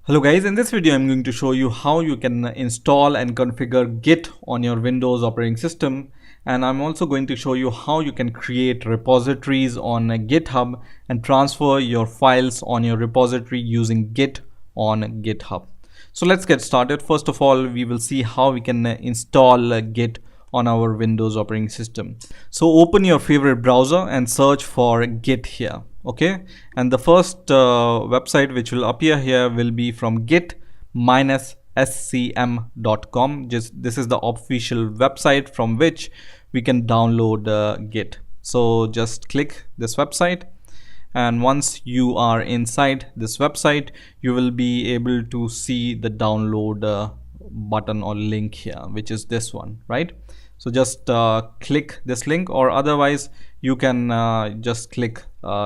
Hello guys, in this video I'm going to show you how you can install and configure Git on your Windows operating system, and I'm also going to show you how you can create repositories on GitHub and transfer your files on your repository using Git on GitHub. So let's get started. First of all, we will see how we can install Git on our Windows operating system. So open your favorite browser and search for Git here. Okay, and the first website which will appear here will be from git-scm.com. This is the official website from which we can download Git. So just click this website, and once you are inside this website, you will be able to see the download button or link here, which is this one, right? So just click this link, or otherwise you can just click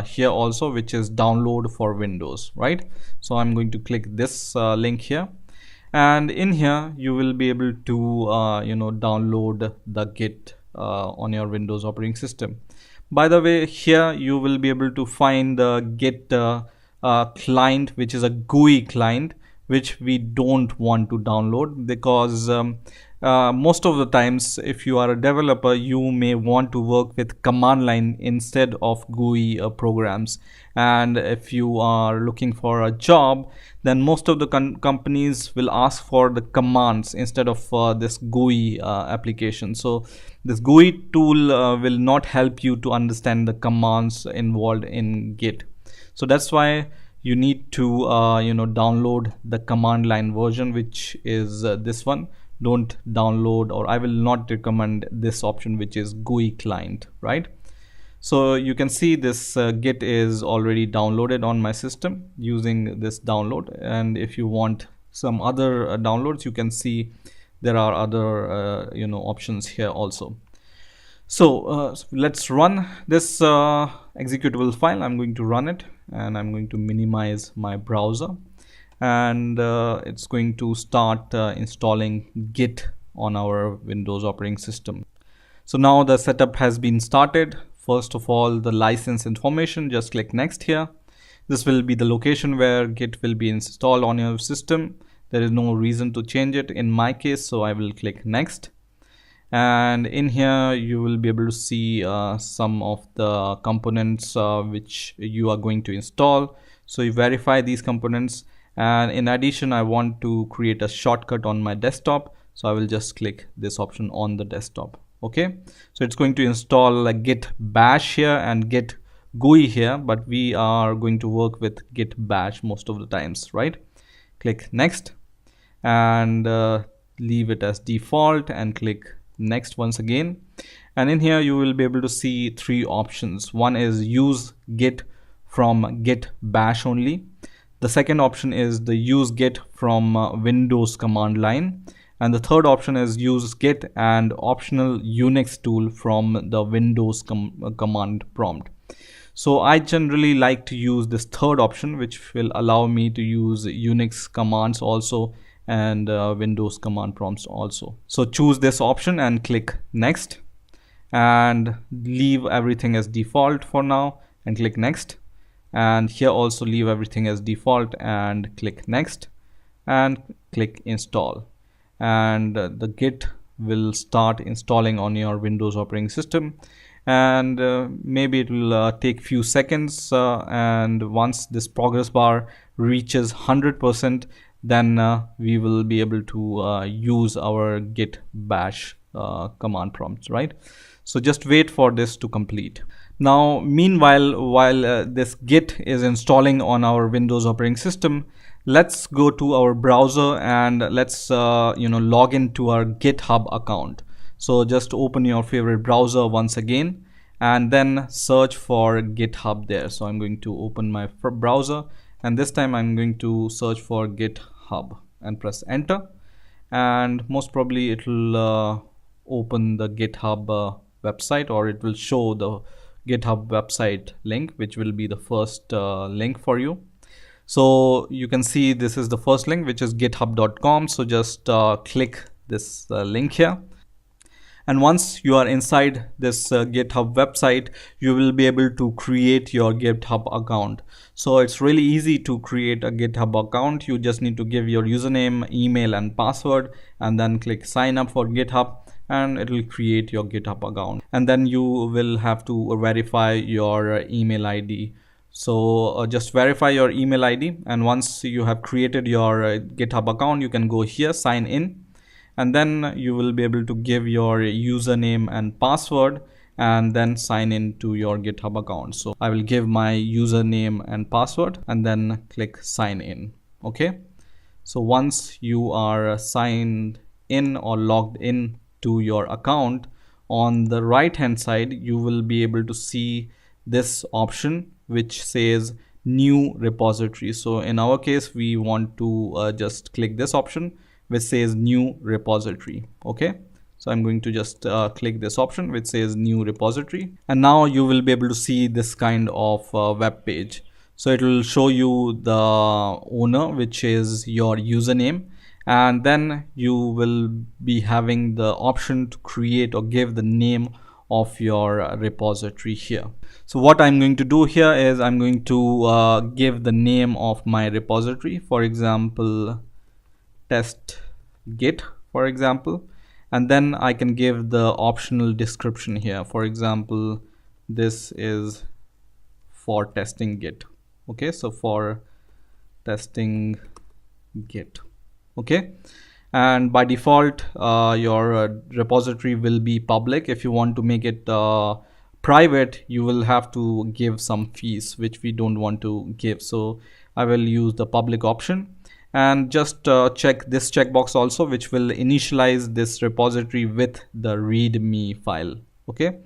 here also, which is download for Windows, right? So I'm going to click this link here, and in here you will be able to download the Git on your Windows operating system. By the way, here you will be able to find the Git client, which is a GUI client, which we don't want to download because most of the times if you are a developer, you may want to work with command line instead of GUI programs. And if you are looking for a job, then most of the companies will ask for the commands instead of this GUI application. So this GUI tool will not help you to understand the commands involved in Git. So that's why you need to download the command line version, which is this one. Don't download, or I will not recommend this option, which is GUI client, right? So you can see this Git is already downloaded on my system using this download, and if you want some other downloads, you can see there are other options here also. So let's run this executable file. I'm going to run it, and I'm going to minimize my browser, and it's going to start installing Git on our Windows operating system. So now the setup has been started. First of all, the license information, just click next here. This will be the location where Git will be installed on your system. There is no reason to change it in my case, so I will click next. And in here you will be able to see some of the components which you are going to install. So you verify these components, and in addition I want to create a shortcut on my desktop, so I will just click this option on the desktop. Okay, so it's going to install a Git Bash here and Git GUI here, but we are going to work with Git Bash most of the times, right? Click next, and leave it as default, and click next once again. And in here you will be able to see three options. One is use Git from Git Bash only. The second option is the use Git from Windows command line, and the third option is use Git and optional Unix tool from the Windows command prompt. So I generally like to use this third option, which will allow me to use Unix commands also and Windows command prompts also. So choose this option and click next, and leave everything as default for now, and click next. And here also leave everything as default and click next, and click install, and the Git will start installing on your Windows operating system. And maybe it will take few seconds, and once this progress bar reaches 100%, then we will be able to use our Git Bash command prompts, right? So just wait for this to complete. Now meanwhile, while this Git is installing on our Windows operating system, let's go to our browser and let's log into our GitHub account. So just open your favorite browser once again, and then search for GitHub there. So I'm going to open my browser, and this time I'm going to search for GitHub and press enter, and most probably it will open the GitHub website, or it will show the GitHub website link, which will be the first link for you. So you can see this is the first link, which is github.com. So just click this link here, And once you are inside this GitHub website, you will be able to create your GitHub account. So it's really easy to create a GitHub account. You just need to give your username, email and password, and then click sign up for GitHub, and it will create your GitHub account. And then you will have to verify your email ID. So just verify your email ID, and once you have created your GitHub account, you can go here, sign in, and then you will be able to give your username and password and then sign in to your GitHub account. So I will give my username and password and then click sign in. Okay, so once you are signed in or logged in to your account, on the right hand side you will be able to see this option which says new repository. So in our case we want to just click this option which says new repository. Okay, so I'm going to just click this option which says new repository, and now you will be able to see this kind of web page. So it will show you the owner, which is your username, and then you will be having the option to create or give the name of your repository here. So what I'm going to do here is I'm going to give the name of my repository, for example test git, for example, and then I can give the optional description here. For example, this is for testing git. Okay, so for testing git. Okay, and by default your repository will be public. If you want to make it private, you will have to give some fees which we don't want to give, so I will use the public option. And just check this checkbox also, which will initialize this repository with the readme file. Okay,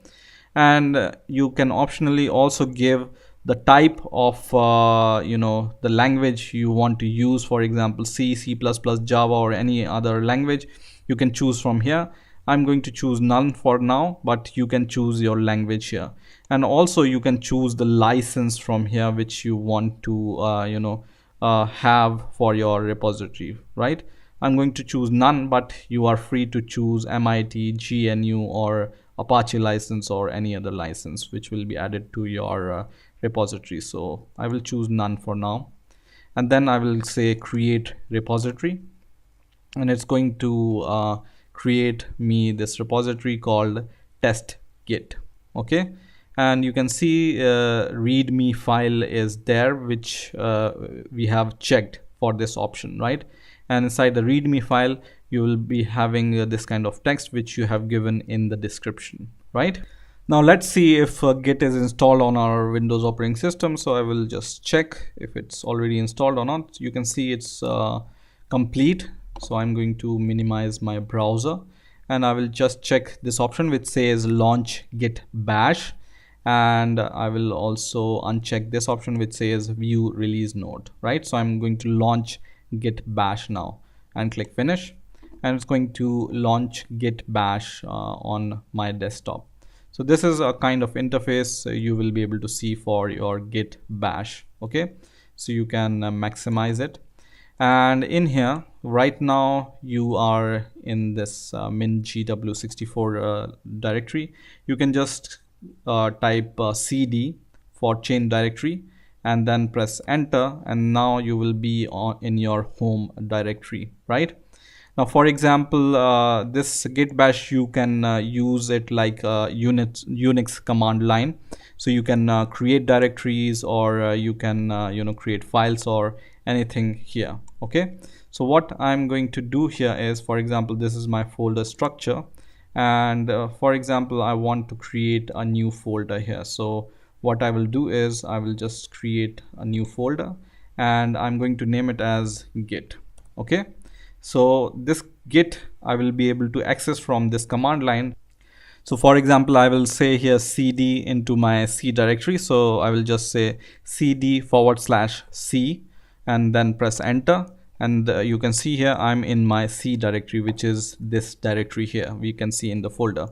and you can optionally also give the type of the language you want to use. For example, C, C++, Java, or any other language you can choose from here. I'm going to choose none for now, but you can choose your language here. And also you can choose the license from here which you want to have for your repository, right? I'm going to choose none, but you are free to choose MIT, GNU, or Apache license, or any other license which will be added to your repository. So I will choose none for now, and then I will say create repository, and it's going to create me this repository called test git. Okay, and you can see readme file is there, which we have checked for this option, right? And inside the readme file you will be having this kind of text which you have given in the description, right? Now let's see if Git is installed on our Windows operating system. So I will just check if it's already installed or not. You can see it's complete. So I'm going to minimize my browser, and I will just check this option which says launch Git Bash, and I will also uncheck this option which says view release note, right? So I'm going to launch Git Bash now and click finish, and it's going to launch Git Bash on my desktop. So this is a kind of interface you will be able to see for your Git Bash. Okay, so you can maximize it. And in here right now you are in this min.gw64 directory. You can just type cd for change directory and then press enter, and now you will be in your home directory, right? Now for example, this Git Bash you can use it like a Unix command line. So you can create directories, or you can create files or anything here. Okay, so what I'm going to do here is, for example, this is my folder structure, and for example I want to create a new folder here. So what I will do is I will just create a new folder, and I'm going to name it as Git. Okay, so this Git I will be able to access from this command line. So for example, I will say here cd into my C directory. So I will just say cd/c and then press enter, and you can see here I'm in my C directory, which is this directory here we can see in the folder.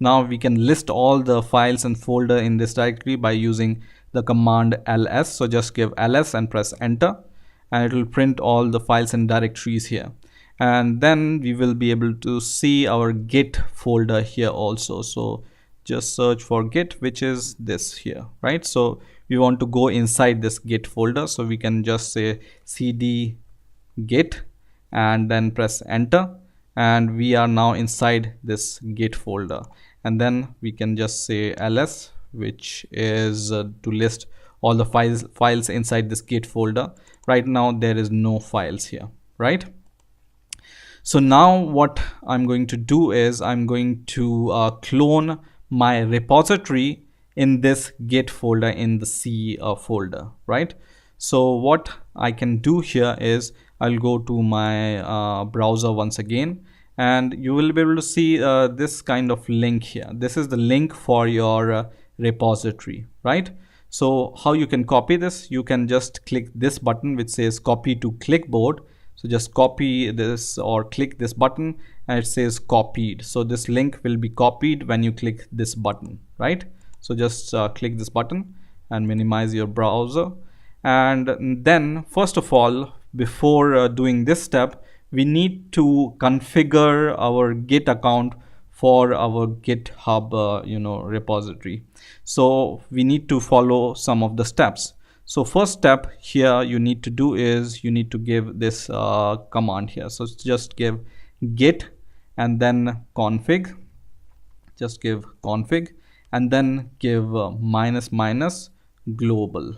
Now we can list all the files and folder in this directory by using the command ls. So just give ls and press enter, and it will print all the files and directories here. and then we will be able to see our Git folder here also. So just search for Git, which is this here, right? So we want to go inside this Git folder, so we can just say cd Git and then press enter, and we are now inside this Git folder. And then we can just say ls, which is to list all the files inside this Git folder. Right now there is no files here, right? So now what I'm going to do is I'm going to clone my repository in this Git folder in the C folder, right? So what I can do here is I'll go to my browser once again, and you will be able to see this kind of link here. This is the link for your repository, right? So how you can copy this, you can just click this button which says copy to clipboard. So just copy this or click this button and it says copied. So this link will be copied when you click this button, right? So just click this button and minimize your browser. And then first of all, before doing this step, we need to configure our Git account for our GitHub repository. So we need to follow some of the steps. So first step here you need to do is you need to give this command here. So just give git and then config, just give config and then give minus minus global.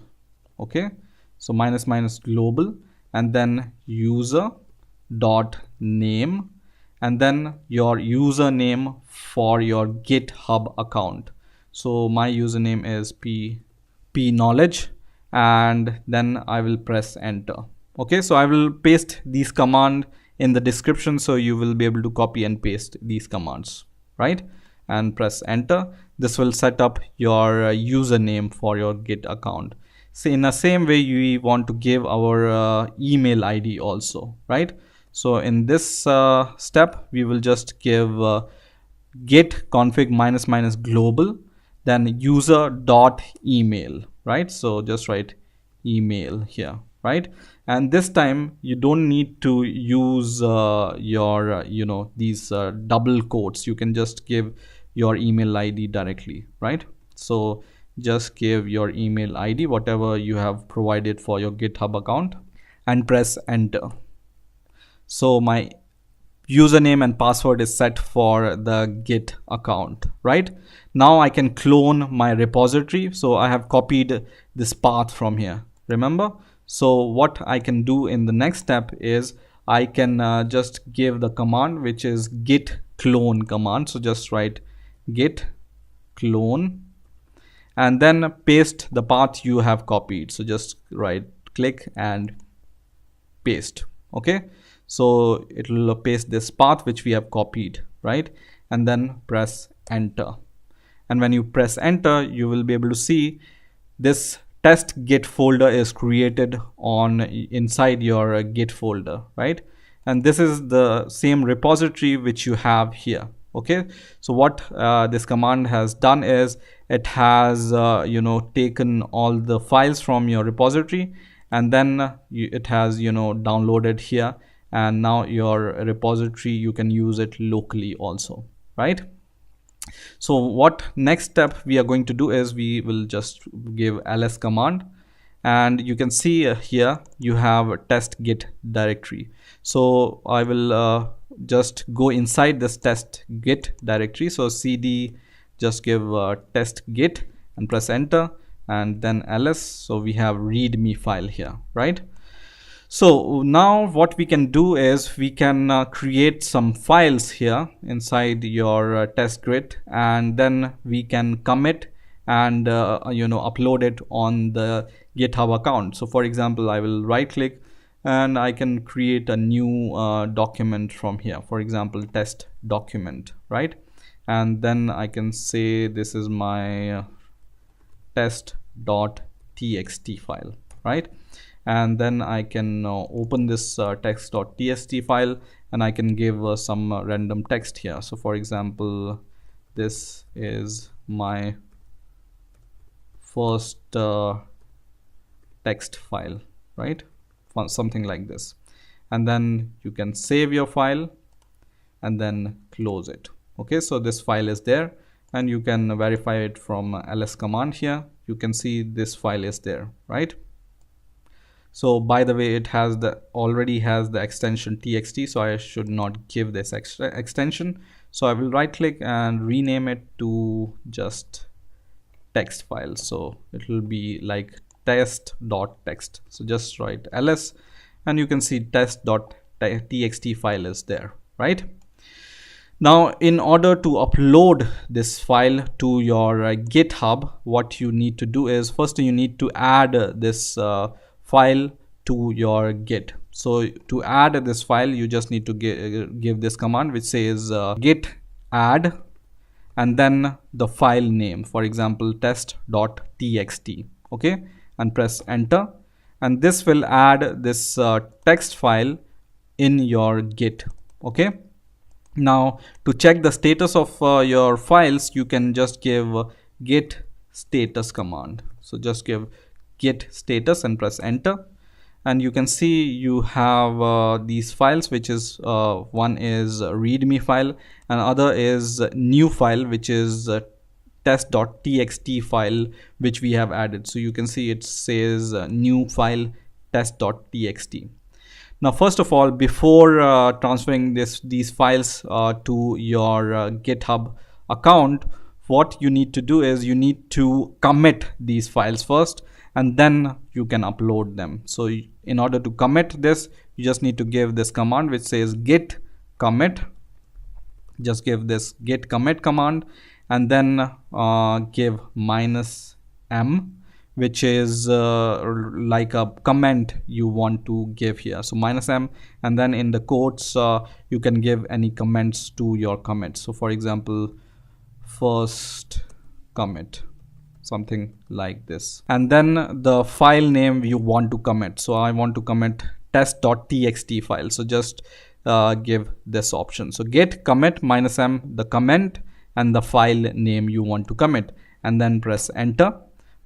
Okay, so minus minus global and then user dot name and then your username for your GitHub account. So my username is p knowledge, and then I will press enter. Okay, so I will paste these commands in the description, so you will be able to copy and paste these commands, right? And press enter. This will set up your username for your Git account. So in the same way, we want to give our email ID also, right? So in this step, we will just give git config minus minus global, then user dot email, right? So just write email here, right? And this time you don't need to use your these double quotes. You can just give your email ID directly, right? So just give your email ID, whatever you have provided for your GitHub account, and press enter. So my username and password is set for the Git account, right? Now I can clone my repository. So I have copied this path from here, remember? So what I can do in the next step is I can just give the command, which is git clone command. So just write git clone and then paste the path you have copied. So just right click and paste. Okay, so it will paste this path which we have copied, right? And then press enter. And when you press enter, you will be able to see this test git folder is created on inside your Git folder, right? And this is the same repository which you have here. Okay, so what this command has done is it has taken all the files from your repository, and then it has downloaded here, and now your repository you can use it locally also, right? So what next step we are going to do is we will just give ls command, and you can see here you have a test git directory. So I will just go inside this test git directory. So cd, just give test git and press enter, and then ls. So we have readme file here, right? So now what we can do is we can create some files here inside your test git, and then we can commit and upload it on the GitHub account. So for example, I will right click and I can create a new document from here, for example test document, right? And then I can say this is my test.txt file, right? And then I can open this text.txt file, and I can give some random text here. So for example, this is my first text file, right? Something like this. and then you can save your file and then close it. Okay, so this file is there, and you can verify it from ls command here. You can see this file is there, right? So by the way, it has already has the extension txt, so I should not give this extra extension. So I will right click and rename it to just text file. So it will be like test.txt. So just write ls, and you can see test.txt file is there, right? Now, in order to upload this file to your GitHub, what you need to do is first you need to add this file to your Git. So to add this file, you just need to give this command which says git add and then the file name, for example test.txt, okay, and press enter, and this will add this text file in your Git. Okay, now to check the status of your files, you can just give git status command. So just give git status and press enter, and you can see you have these files, which is one is readme file and other is new file, which is test.txt file, which we have added. So you can see it says new file test.txt. Now, first of all, before transferring these files to your GitHub account, what you need to do is you need to commit these files first, and then you can upload them. So in order to commit this, you just need to give this command which says git commit. Just give this git commit command, and then give -m, which is like a comment you want to give here. So -m, and then in the quotes you can give any comments to your commits. So for example, first commit, something like this, and then the file name you want to commit. So I want to commit test.txt file, so just give this option. So git commit -m, the comment and the file name you want to commit, and then press enter,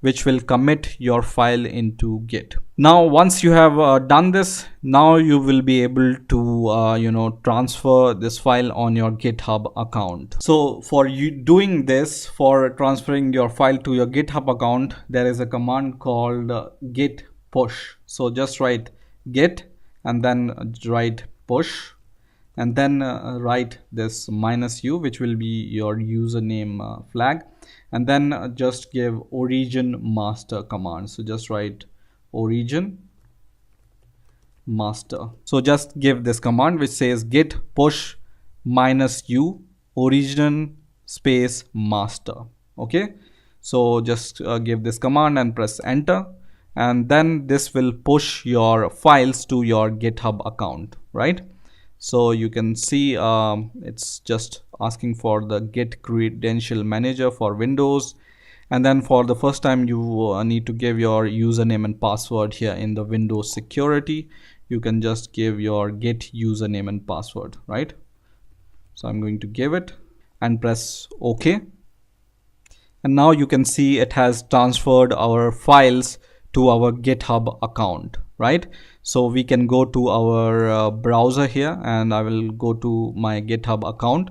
which will commit your file into Git. Now, once you have done this, now you will be able to transfer this file on your GitHub account. So for you doing this, for transferring your file to your GitHub account, there is a command called git push. So just write git and then write push, and then write this -u, which will be your username flag, and then just give origin master command. So just write origin master. So just give this command which says git push -u origin space master. Okay, so just give this command and press enter, and then this will push your files to your GitHub account, right? So you can see it's just asking for the Git credential manager for Windows, and then for the first time you need to give your username and password here in the Windows security. You can just give your Git username and password, right? So I'm going to give it and press OK, and now you can see it has transferred our files to our GitHub account, right? So we can go to our browser here, and I will go to my GitHub account,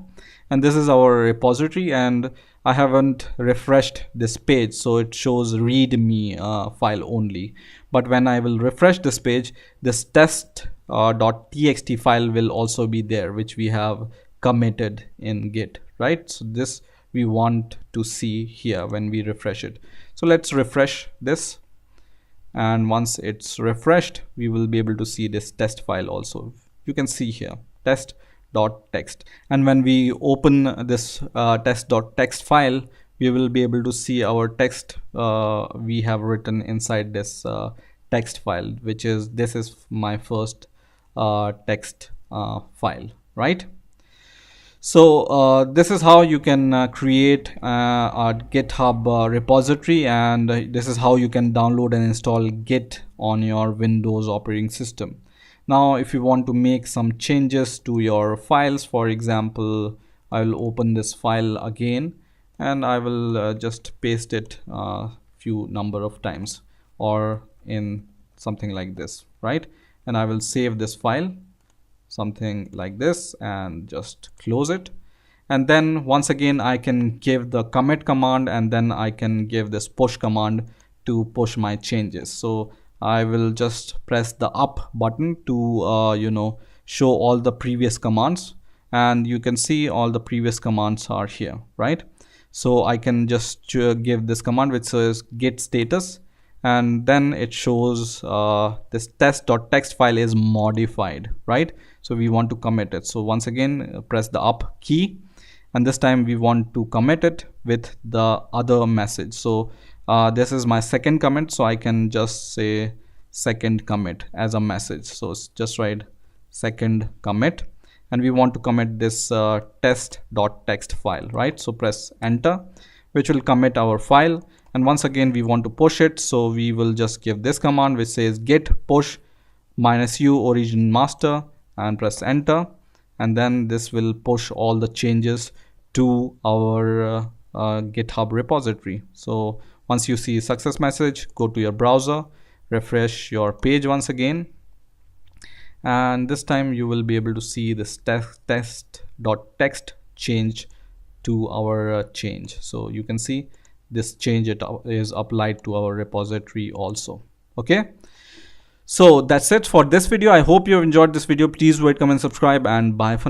and this is our repository, and I haven't refreshed this page, so it shows readme file only. But when I will refresh this page, this test.txt file will also be there, which we have committed in Git, right? So this we want to see here when we refresh it. So let's refresh this, and once it's refreshed, we will be able to see this test file also. You can see here test.txt, and when we open this test.txt file, we will be able to see our text we have written inside this text file, which is this is my first text file, right? So this is how you can create a GitHub repository, and this is how you can download and install Git on your Windows operating system. Now, if you want to make some changes to your files, for example, I will open this file again, and I will just paste it a few number of times, or in something like this, right? And I will save this file. something like this, and just close it. And then once again I can give the commit command, and then I can give this push command to push my changes. So I will just press the up button to show all the previous commands, and you can see all the previous commands are here, right? So I can just give this command which says git status, and then it shows this test.txt file is modified, right? So we want to commit it. So once again press the up key, and this time we want to commit it with the other message. So this is my second commit, so I can just say second commit as a message. So just write second commit, and we want to commit this test.txt file, right? So press enter, which will commit our file. And once again we want to push it, so we will just give this command which says git push -u origin master, and press enter, and then this will push all the changes to our GitHub repository. So once you see success message, go to your browser, refresh your page once again, and this time you will be able to see this test.txt change to our change. So you can see this change is applied to our repository also. Okay, so that's it for this video. I hope you have enjoyed this video. Please rate, comment, subscribe, and bye for now.